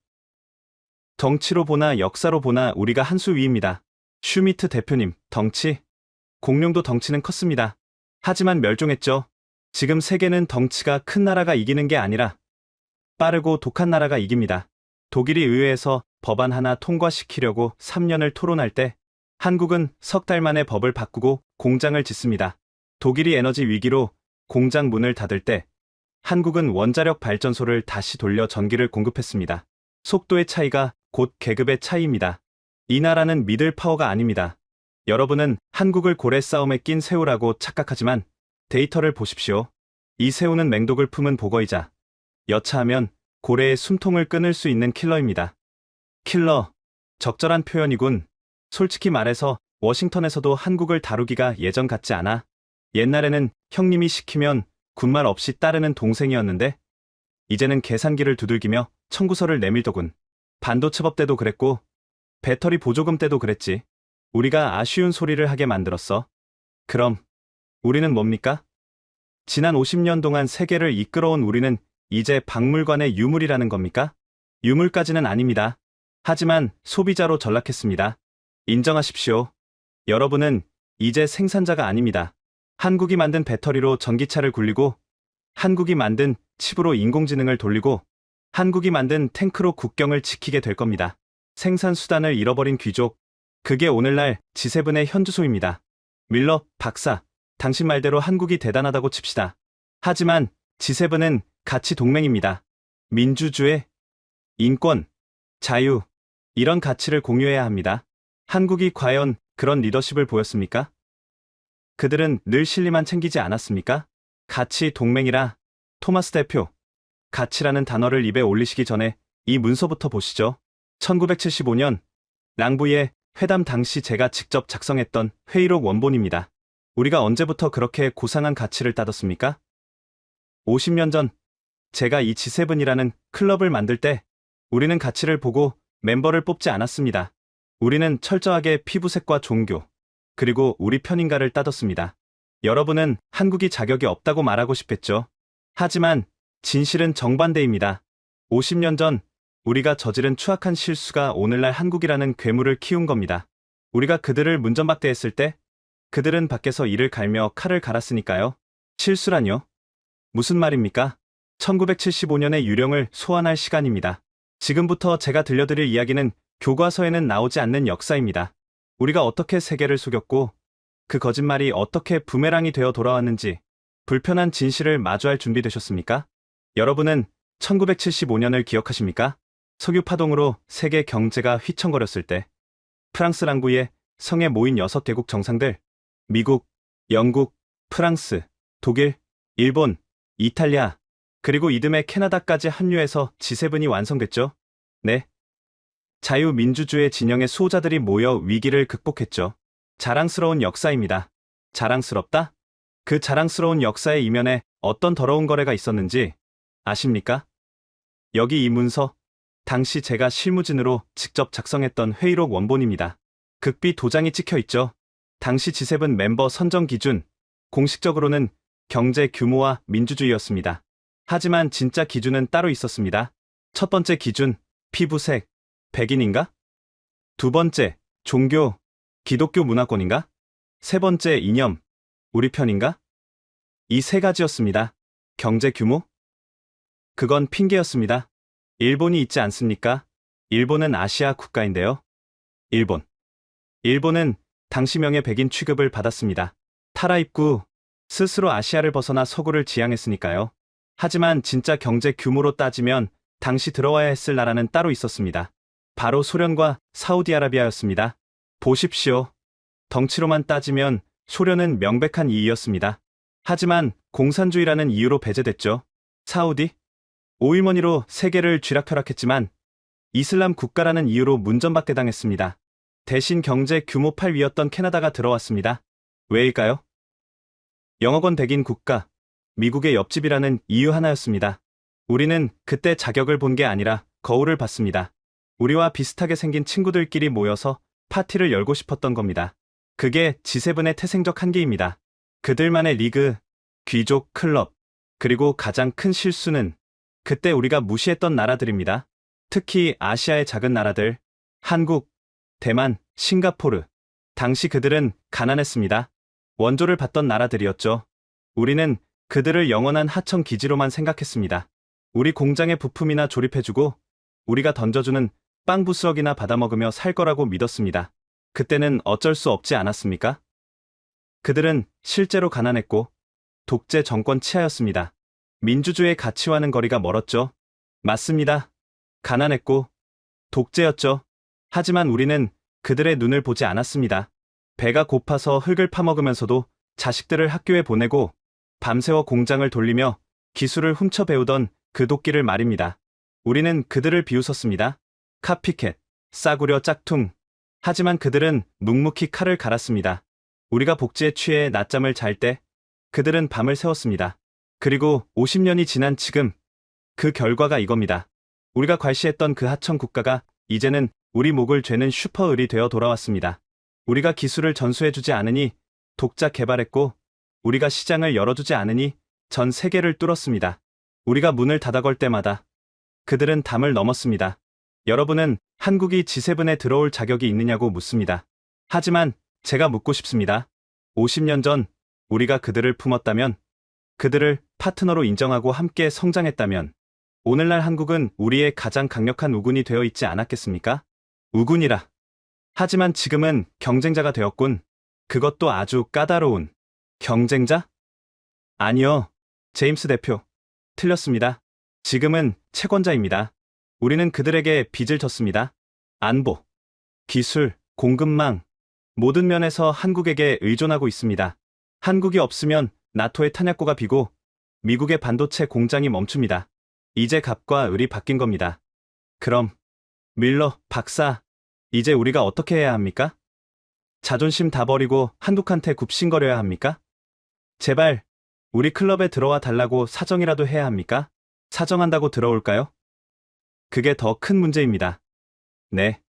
덩치로 보나 역사로 보나 우리가 한 수 위입니다. 슈미트 대표님, 덩치? 공룡도 덩치는 컸습니다. 하지만 멸종했죠. 지금 세계는 덩치가 큰 나라가 이기는 게 아니라 빠르고 독한 나라가 이깁니다. 독일이 의회에서 법안 하나 통과시키려고 3년을 토론할 때 한국은 석 달 만에 법을 바꾸고 공장을 짓습니다. 독일이 에너지 위기로 공장 문을 닫을 때 한국은 원자력 발전소를 다시 돌려 전기를 공급했습니다. 속도의 차이가 곧 계급의 차이입니다. 이 나라는 미들 파워가 아닙니다. 여러분은 한국을 고래 싸움에 낀 새우라고 착각하지만 데이터를 보십시오. 이 새우는 맹독을 품은 보거이자 여차하면 고래의 숨통을 끊을 수 있는 킬러입니다. 킬러, 적절한 표현이군. 솔직히 말해서 워싱턴에서도 한국을 다루기가 예전 같지 않아. 옛날에는 형님이 시키면 군말 없이 따르는 동생이었는데 이제는 계산기를 두들기며 청구서를 내밀더군. 반도체법 때도 그랬고 배터리 보조금 때도 그랬지. 우리가 아쉬운 소리를 하게 만들었어. 그럼 우리는 뭡니까? 지난 50년 동안 세계를 이끌어온 우리는 이제 박물관의 유물이라는 겁니까? 유물까지는 아닙니다. 하지만 소비자로 전락했습니다. 인정하십시오. 여러분은 이제 생산자가 아닙니다. 한국이 만든 배터리로 전기차를 굴리고 한국이 만든 칩으로 인공지능을 돌리고 한국이 만든 탱크로 국경을 지키게 될 겁니다. 생산 수단을 잃어버린 귀족, 그게 오늘날 G7의 현주소입니다. 밀러 박사, 당신 말대로 한국이 대단하다고 칩시다. 하지만 G7은 가치 동맹입니다. 민주주의, 인권, 자유, 이런 가치를 공유해야 합니다. 한국이 과연 그런 리더십을 보였습니까? 그들은 늘 실리만 챙기지 않았습니까? 가치 동맹이라. 토마스 대표, 가치라는 단어를 입에 올리시기 전에 이 문서부터 보시죠. 1975년 랑부의 회담 당시 제가 직접 작성했던 회의록 원본입니다. 우리가 언제부터 그렇게 고상한 가치를 따졌습니까? 50년 전 제가 이 G7이라는 클럽을 만들 때 우리는 가치를 보고 멤버를 뽑지 않았습니다. 우리는 철저하게 피부색과 종교, 그리고 우리 편인가를 따졌습니다. 여러분은 한국이 자격이 없다고 말하고 싶겠죠. 하지만 진실은 정반대입니다. 50년 전 우리가 저지른 추악한 실수가 오늘날 한국이라는 괴물을 키운 겁니다. 우리가 그들을 문전박대했을 때 그들은 밖에서 이를 갈며 칼을 갈았으니까요. 실수라뇨? 무슨 말입니까? 1975년의 유령을 소환할 시간입니다. 지금부터 제가 들려드릴 이야기는 교과서에는 나오지 않는 역사입니다. 우리가 어떻게 세계를 속였고 그 거짓말이 어떻게 부메랑이 되어 돌아왔는지 불편한 진실을 마주할 준비되셨습니까? 여러분은 1975년을 기억하십니까? 석유 파동으로 세계 경제가 휘청거렸을 때 프랑스 랑부의 성에 모인 6개국 정상들, 미국, 영국, 프랑스, 독일, 일본, 이탈리아, 그리고 이듬해 캐나다까지 합류해서 G7이 완성됐죠. 네. 자유민주주의 진영의 수호자들이 모여 위기를 극복했죠. 자랑스러운 역사입니다. 자랑스럽다? 그 자랑스러운 역사의 이면에 어떤 더러운 거래가 있었는지 아십니까? 여기 이 문서, 당시 제가 실무진으로 직접 작성했던 회의록 원본입니다. 극비 도장이 찍혀 있죠. 당시 G7 멤버 선정 기준, 공식적으로는 경제 규모와 민주주의였습니다. 하지만 진짜 기준은 따로 있었습니다. 첫 번째 기준, 피부색, 백인인가? 두 번째, 종교, 기독교 문화권인가? 세 번째, 이념, 우리 편인가? 이 세 가지였습니다. 경제 규모? 그건 핑계였습니다. 일본이 있지 않습니까? 일본은 아시아 국가인데요. 일본은 당시 명예 백인 취급을 받았습니다. 탈아입구, 스스로 아시아를 벗어나 서구를 지향했으니까요. 하지만 진짜 경제 규모로 따지면 당시 들어와야 했을 나라는 따로 있었습니다. 바로 소련과 사우디아라비아였습니다. 보십시오. 덩치로만 따지면 소련은 명백한 2위였습니다. 하지만 공산주의라는 이유로 배제됐죠. 사우디? 오일머니로 세계를 쥐락펴락했지만 이슬람 국가라는 이유로 문전박대 당했습니다. 대신 경제 규모 8위였던 캐나다가 들어왔습니다. 왜일까요? 영어권 백인 국가, 미국의 옆집이라는 이유 하나였습니다. 우리는 그때 자격을 본 게 아니라 거울을 봤습니다. 우리와 비슷하게 생긴 친구들끼리 모여서 파티를 열고 싶었던 겁니다. 그게 G7의 태생적 한계입니다. 그들만의 리그, 귀족 클럽, 그리고 가장 큰 실수는 그때 우리가 무시했던 나라들입니다. 특히 아시아의 작은 나라들, 한국, 대만, 싱가포르. 당시 그들은 가난했습니다. 원조를 받던 나라들이었죠. 우리는 그들을 영원한 하청 기지로만 생각했습니다. 우리 공장의 부품이나 조립해주고 우리가 던져주는 빵 부스럭이나 받아먹으며 살 거라고 믿었습니다. 그때는 어쩔 수 없지 않았습니까? 그들은 실제로 가난했고 독재 정권 치하였습니다. 민주주의의 가치와는 거리가 멀었죠. 맞습니다. 가난했고 독재였죠. 하지만 우리는 그들의 눈을 보지 않았습니다. 배가 고파서 흙을 파먹으면서도 자식들을 학교에 보내고 밤새워 공장을 돌리며 기술을 훔쳐 배우던 그 도끼를 말입니다. 우리는 그들을 비웃었습니다. 카피캣, 싸구려 짝퉁. 하지만 그들은 묵묵히 칼을 갈았습니다. 우리가 복지에 취해 낮잠을 잘 때 그들은 밤을 새웠습니다. 그리고 50년이 지난 지금 그 결과가 이겁니다. 우리가 괄시했던 그 하청 국가가 이제는 우리 목을 죄는 슈퍼을이 되어 돌아왔습니다. 우리가 기술을 전수해주지 않으니 독자 개발했고 우리가 시장을 열어주지 않으니 전 세계를 뚫었습니다. 우리가 문을 닫아걸 때마다 그들은 담을 넘었습니다. 여러분은 한국이 G7에 들어올 자격이 있느냐고 묻습니다. 하지만 제가 묻고 싶습니다. 50년 전 우리가 그들을 품었다면, 그들을 파트너로 인정하고 함께 성장했다면 오늘날 한국은 우리의 가장 강력한 우군이 되어 있지 않았겠습니까? 우군이라. 하지만 지금은 경쟁자가 되었군. 그것도 아주 까다로운 경쟁자? 아니요, 제임스 대표. 틀렸습니다. 지금은 채권자입니다. 우리는 그들에게 빚을 졌습니다. 안보, 기술, 공급망, 모든 면에서 한국에게 의존하고 있습니다. 한국이 없으면 나토의 탄약고가 비고 미국의 반도체 공장이 멈춥니다. 이제 갑과 을이 바뀐 겁니다. 그럼 밀러 박사, 이제 우리가 어떻게 해야 합니까? 자존심 다 버리고 한국한테 굽신거려야 합니까? 제발 우리 클럽에 들어와 달라고 사정이라도 해야 합니까? 사정한다고 들어올까요? 그게 더 큰 문제입니다. 네,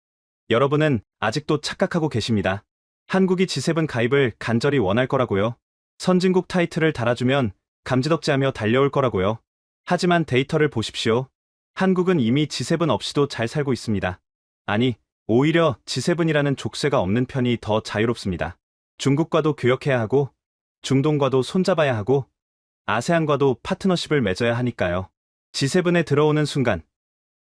여러분은 아직도 착각하고 계십니다. 한국이 G7 가입을 간절히 원할 거라고요. 선진국 타이틀을 달아주면 감지덕지하며 달려올 거라고요. 하지만 데이터를 보십시오. 한국은 이미 G7 없이도 잘 살고 있습니다. 아니, 오히려 G7이라는 족쇄가 없는 편이 더 자유롭습니다. 중국과도 교역해야 하고, 중동과도 손잡아야 하고, 아세안과도 파트너십을 맺어야 하니까요. G7에 들어오는 순간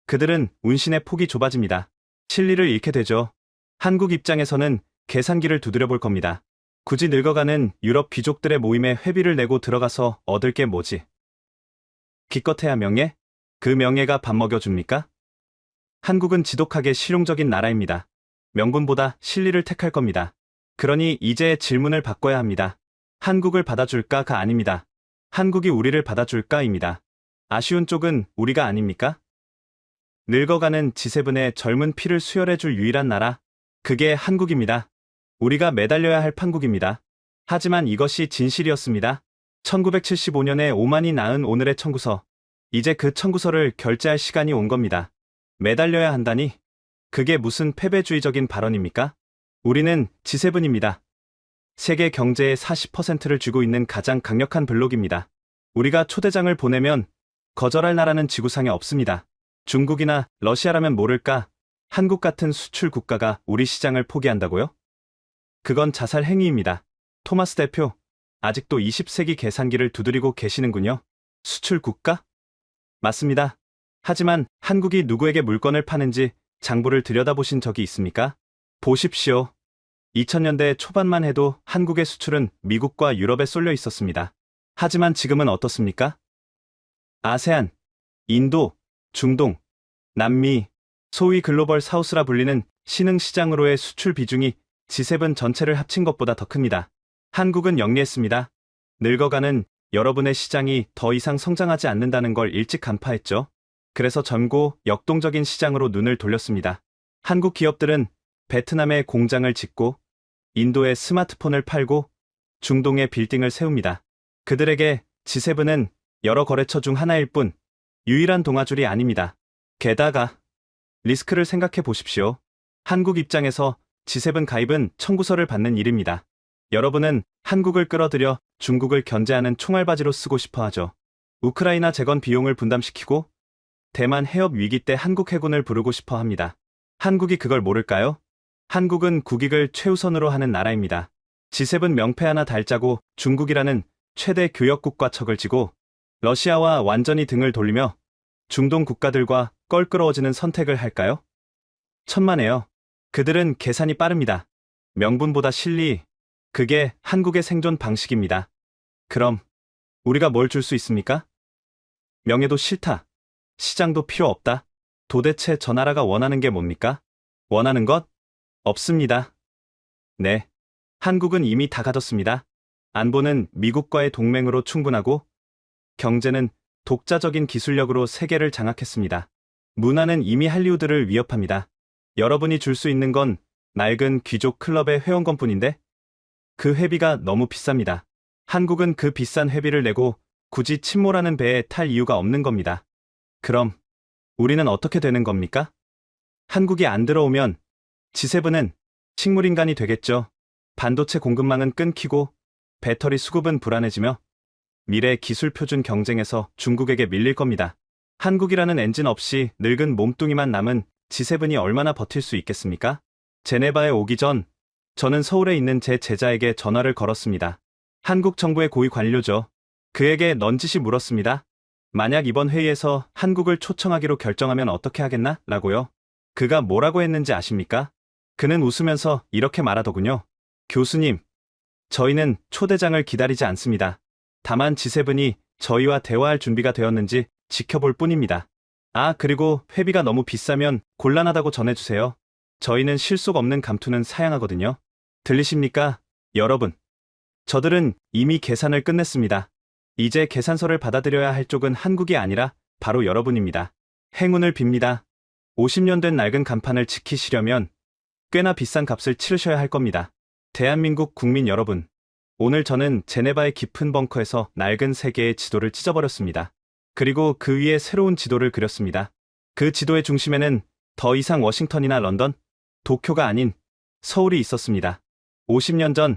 그들은 운신의 폭이 좁아집니다. 실리를 잃게 되죠. 한국 입장에서는 계산기를 두드려 볼 겁니다. 굳이 늙어가는 유럽 귀족들의 모임에 회비를 내고 들어가서 얻을 게 뭐지? 기껏해야 명예? 그 명예가 밥 먹여줍니까? 한국은 지독하게 실용적인 나라입니다. 명분보다 실리를 택할 겁니다. 그러니 이제 질문을 바꿔야 합니다. 한국을 받아줄까가 아닙니다. 한국이 우리를 받아줄까입니다. 아쉬운 쪽은 우리가 아닙니까? 늙어가는 G7의 젊은 피를 수혈해줄 유일한 나라, 그게 한국입니다. 우리가 매달려야 할 판국입니다. 하지만 이것이 진실이었습니다. 1975년에 오만이 낳은 오늘의 청구서, 이제 그 청구서를 결제할 시간이 온 겁니다. 매달려야 한다니? 그게 무슨 패배주의적인 발언입니까? 우리는 G7입니다. 세계 경제의 40%를 쥐고 있는 가장 강력한 블록입니다. 우리가 초대장을 보내면 거절할 나라는 지구상에 없습니다. 중국이나 러시아라면 모를까? 한국 같은 수출 국가가 우리 시장을 포기한다고요? 그건 자살 행위입니다. 토마스 대표, 아직도 20세기 계산기를 두드리고 계시는군요. 수출 국가? 맞습니다. 하지만 한국이 누구에게 물건을 파는지 장부를 들여다보신 적이 있습니까? 보십시오. 2000년대 초반만 해도 한국의 수출은 미국과 유럽에 쏠려 있었습니다. 하지만 지금은 어떻습니까? 아세안, 인도, 중동, 남미, 소위 글로벌 사우스라 불리는 신흥시장으로의 수출 비중이 G7 전체를 합친 것보다 더 큽니다. 한국은 영리했습니다. 늙어가는 여러분의 시장이 더 이상 성장하지 않는다는 걸 일찍 간파했죠. 그래서 젊고 역동적인 시장으로 눈을 돌렸습니다. 한국 기업들은 베트남에 공장을 짓고 인도에 스마트폰을 팔고 중동에 빌딩을 세웁니다. 그들에게 G7은 여러 거래처 중 하나일 뿐 유일한 동아줄이 아닙니다. 게다가 리스크를 생각해 보십시오. 한국 입장에서 G7 가입은 청구서를 받는 일입니다. 여러분은 한국을 끌어들여 중국을 견제하는 총알바지로 쓰고 싶어 하죠. 우크라이나 재건 비용을 분담시키고 대만 해협 위기 때 한국 해군을 부르고 싶어 합니다. 한국이 그걸 모를까요? 한국은 국익을 최우선으로 하는 나라입니다. G7 명패 하나 달자고 중국이라는 최대 교역국과 척을 지고 러시아와 완전히 등을 돌리며 중동 국가들과 껄끄러워지는 선택을 할까요? 천만에요. 그들은 계산이 빠릅니다. 명분보다 실리, 그게 한국의 생존 방식입니다. 그럼 우리가 뭘 줄 수 있습니까? 명예도 싫다. 시장도 필요 없다. 도대체 저 나라가 원하는 게 뭡니까? 원하는 것? 없습니다. 네. 한국은 이미 다 가졌습니다. 안보는 미국과의 동맹으로 충분하고 경제는 독자적인 기술력으로 세계를 장악했습니다. 문화는 이미 할리우드를 위협합니다. 여러분이 줄 수 있는 건 낡은 귀족 클럽의 회원권뿐인데 그 회비가 너무 비쌉니다. 한국은 그 비싼 회비를 내고 굳이 침몰하는 배에 탈 이유가 없는 겁니다. 그럼 우리는 어떻게 되는 겁니까? 한국이 안 들어오면 G7은 식물인간이 되겠죠. 반도체 공급망은 끊기고 배터리 수급은 불안해지며 미래 기술 표준 경쟁에서 중국에게 밀릴 겁니다. 한국이라는 엔진 없이 늙은 몸뚱이만 남은 G7이 얼마나 버틸 수 있겠습니까? 제네바에 오기 전 저는 서울에 있는 제 제자에게 전화를 걸었습니다. 한국 정부의 고위 관료죠. 그에게 넌지시 물었습니다. 만약 이번 회의에서 한국을 초청하기로 결정하면 어떻게 하겠나? 라고요. 그가 뭐라고 했는지 아십니까? 그는 웃으면서 이렇게 말하더군요. 교수님, 저희는 초대장을 기다리지 않습니다. 다만 G7이 저희와 대화할 준비가 되었는지 지켜볼 뿐입니다. 아, 그리고 회비가 너무 비싸면 곤란하다고 전해주세요. 저희는 실속 없는 감투는 사양하거든요. 들리십니까? 여러분. 저들은 이미 계산을 끝냈습니다. 이제 계산서를 받아들여야 할 쪽은 한국이 아니라 바로 여러분입니다. 행운을 빕니다. 50년 된 낡은 간판을 지키시려면 꽤나 비싼 값을 치르셔야 할 겁니다. 대한민국 국민 여러분. 오늘 저는 제네바의 깊은 벙커에서 낡은 세계의 지도를 찢어버렸습니다. 그리고 그 위에 새로운 지도를 그렸습니다. 그 지도의 중심에는 더 이상 워싱턴이나 런던, 도쿄가 아닌 서울이 있었습니다. 50년 전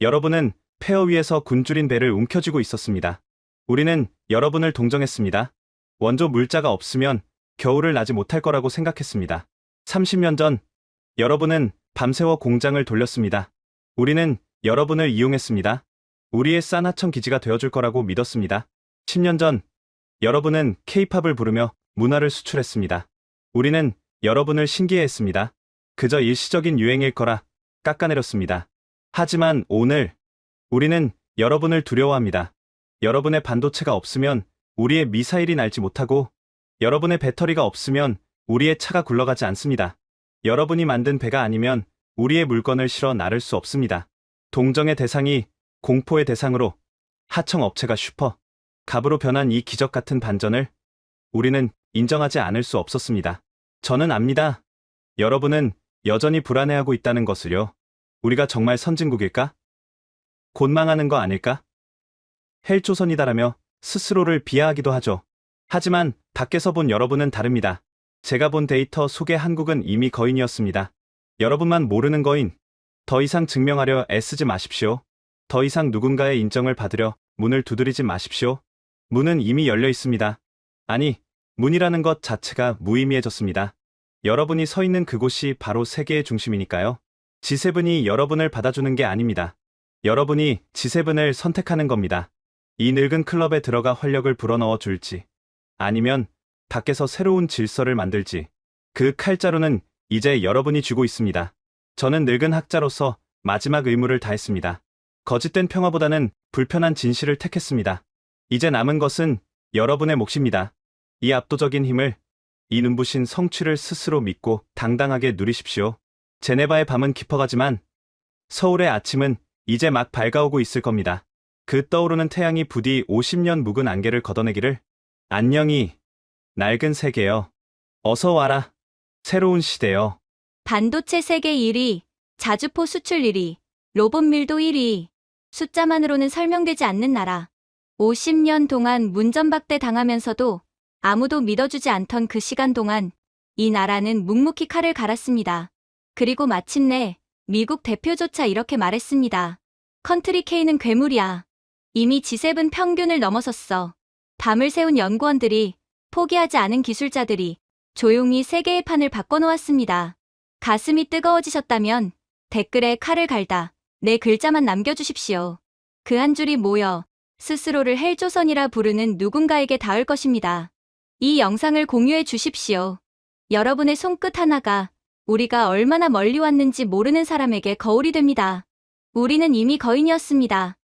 여러분은 폐허 위에서 굶주린 배를 움켜쥐고 있었습니다. 우리는 여러분을 동정했습니다. 원조 물자가 없으면 겨울을 나지 못할 거라고 생각했습니다. 30년 전 여러분은 밤새워 공장을 돌렸습니다. 우리는 여러분을 이용했습니다. 우리의 싼 하청 기지가 되어줄 거라고 믿었습니다. 10년 전 여러분은 K-팝을 부르며 문화를 수출했습니다. 우리는 여러분을 신기해했습니다. 그저 일시적인 유행일 거라 깎아내렸습니다. 하지만 오늘 우리는 여러분을 두려워합니다. 여러분의 반도체가 없으면 우리의 미사일이 날지 못하고 여러분의 배터리가 없으면 우리의 차가 굴러가지 않습니다. 여러분이 만든 배가 아니면 우리의 물건을 실어 나를 수 없습니다. 동정의 대상이 공포의 대상으로 하청업체가 슈퍼 갑으로 변한 이 기적 같은 반전을 우리는 인정하지 않을 수 없었습니다. 저는 압니다. 여러분은 여전히 불안해하고 있다는 것을요. 우리가 정말 선진국일까? 곧 망하는 거 아닐까? 헬조선이다라며 스스로를 비하하기도 하죠. 하지만 밖에서 본 여러분은 다릅니다. 제가 본 데이터 속의 한국은 이미 거인이었습니다. 여러분만 모르는 거인. 더 이상 증명하려 애쓰지 마십시오. 더 이상 누군가의 인정을 받으려 문을 두드리지 마십시오. 문은 이미 열려 있습니다. 아니, 문이라는 것 자체가 무의미해졌습니다. 여러분이 서 있는 그곳이 바로 세계의 중심이니까요. G7이 여러분을 받아주는 게 아닙니다. 여러분이 G7을 선택하는 겁니다. 이 늙은 클럽에 들어가 활력을 불어넣어 줄지, 아니면 밖에서 새로운 질서를 만들지, 그 칼자루는 이제 여러분이 쥐고 있습니다. 저는 늙은 학자로서 마지막 의무를 다했습니다. 거짓된 평화보다는 불편한 진실을 택했습니다. 이제 남은 것은 여러분의 몫입니다. 이 압도적인 힘을, 이 눈부신 성취를 스스로 믿고 당당하게 누리십시오. 제네바의 밤은 깊어가지만 서울의 아침은 이제 막 밝아오고 있을 겁니다. 그 떠오르는 태양이 부디 50년 묵은 안개를 걷어내기를. 안녕히, 낡은 세계여. 어서 와라. 새로운 시대여. 반도체 세계 1위, 자주포 수출 1위, 로봇 밀도 1위. 숫자만으로는 설명되지 않는 나라. 50년 동안 문전박대 당하면서도 아무도 믿어주지 않던 그 시간 동안 이 나라는 묵묵히 칼을 갈았습니다. 그리고 마침내 미국 대표조차 이렇게 말했습니다. 컨트리 K는 괴물이야. 이미 G7 평균을 넘어섰어. 밤을 새운 연구원들이, 포기하지 않은 기술자들이 조용히 세계의 판을 바꿔놓았습니다. 가슴이 뜨거워지셨다면 댓글에 칼을 갈다 네 글자만 남겨주십시오. 그 한 줄이 모여 스스로를 헬조선이라 부르는 누군가에게 닿을 것입니다. 이 영상을 공유해 주십시오. 여러분의 손끝 하나가 우리가 얼마나 멀리 왔는지 모르는 사람에게 거울이 됩니다. 우리는 이미 거인이었습니다.